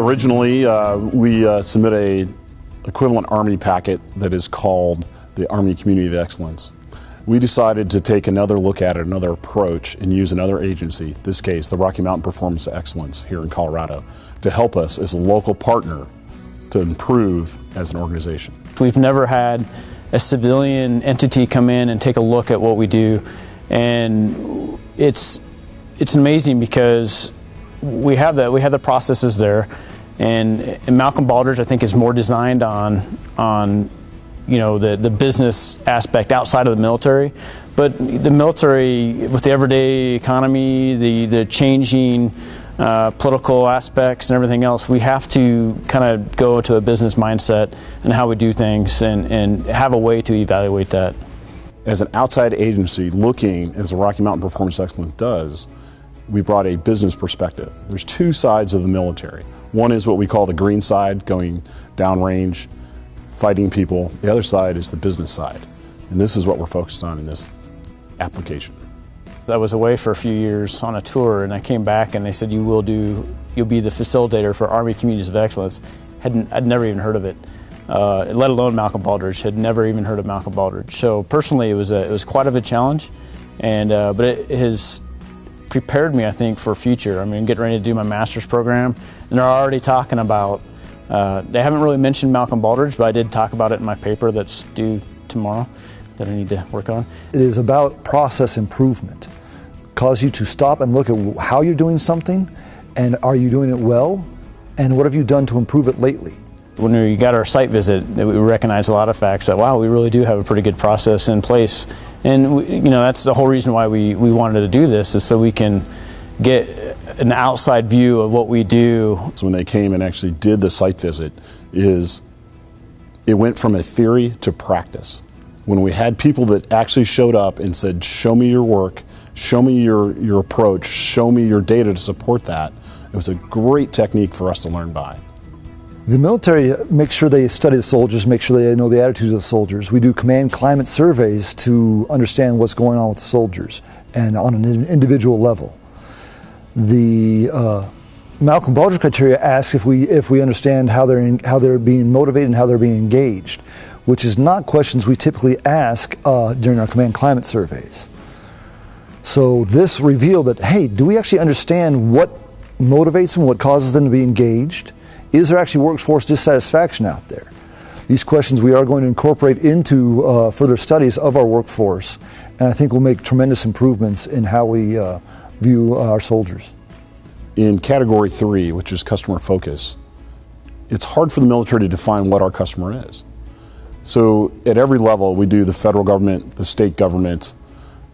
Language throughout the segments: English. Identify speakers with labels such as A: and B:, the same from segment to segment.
A: Originally, we submit a equivalent Army packet that is called the Army Community of Excellence. We decided to take another look at it, another approach, and use another agency, in this case the Rocky Mountain Performance Excellence here in Colorado, to help us as a local partner to improve as an organization.
B: We've never had a civilian entity come in and take a look at what we do, and it's amazing because we have the processes there, and Malcolm Baldrige I think is more designed on the business aspect outside of the military, but the military with the everyday economy, the changing political aspects and everything else, we have to kind of go to a business mindset and how we do things and have a way to evaluate that.
A: As an outside agency looking, as the Rocky Mountain Performance Excellence does, we brought a business perspective. There's two sides of the military. One is what we call the green side, going downrange, fighting people. The other side is the business side. And this is what we're focused on in this application.
B: I was away for a few years on a tour, and I came back and they said, you'll be the facilitator for Army Communities of Excellence. I'd never even heard of it, let alone Malcolm Baldrige. Had never even heard of Malcolm Baldrige. So personally, it was quite of a challenge, and but it has prepared me, I think, for future. I mean, getting ready to do my master's program, and they're already talking about, they haven't really mentioned Malcolm Baldrige, but I did talk about it in my paper that's due tomorrow that I need to work on.
C: It is about process improvement. Cause you to stop and look at how you're doing something, and are you doing it well, and what have you done to improve it lately?
B: When we got our site visit, we recognized a lot of facts that, wow, we really do have a pretty good process in place. And that's the whole reason why we wanted to do this, is so we can get an outside view of what we do.
A: So when they came and actually did the site visit, it went from a theory to practice. When we had people that actually showed up and said, show me your work, show me your approach, show me your data to support that, it was a great technique for us to learn by.
C: The military makes sure they study the soldiers, make sure they know the attitudes of the soldiers. We do command climate surveys to understand what's going on with the soldiers, and on an individual level. The Malcolm Baldrige criteria asks if we understand how they're being motivated and how they're being engaged, which is not questions we typically ask during our command climate surveys. So this revealed that, hey, do we actually understand what motivates them, what causes them to be engaged? Is there actually workforce dissatisfaction out there? These questions we are going to incorporate into further studies of our workforce, and I think will make tremendous improvements in how we view our soldiers.
A: In category 3, which is customer focus, it's hard for the military to define what our customer is. So at every level, we do the federal government, the state government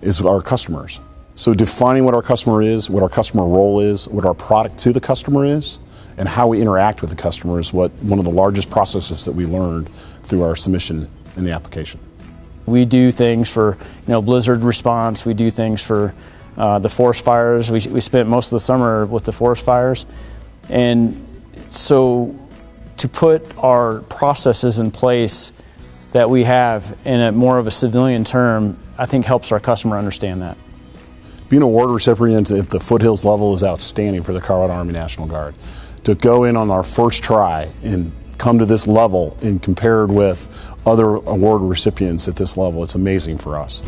A: is our customers. So defining what our customer is, what our customer role is, what our product to the customer is, and how we interact with the customer is one of the largest processes that we learned through our submission in the application.
B: We do things for blizzard response. We do things for the forest fires. We spent most of the summer with the forest fires, and so to put our processes in place that we have in a more of a civilian term, I think helps our customer understand that.
A: Being an award recipient at the Foothills level is outstanding for the Colorado Army National Guard. To go in on our first try and come to this level and compared with other award recipients at this level, it's amazing for us.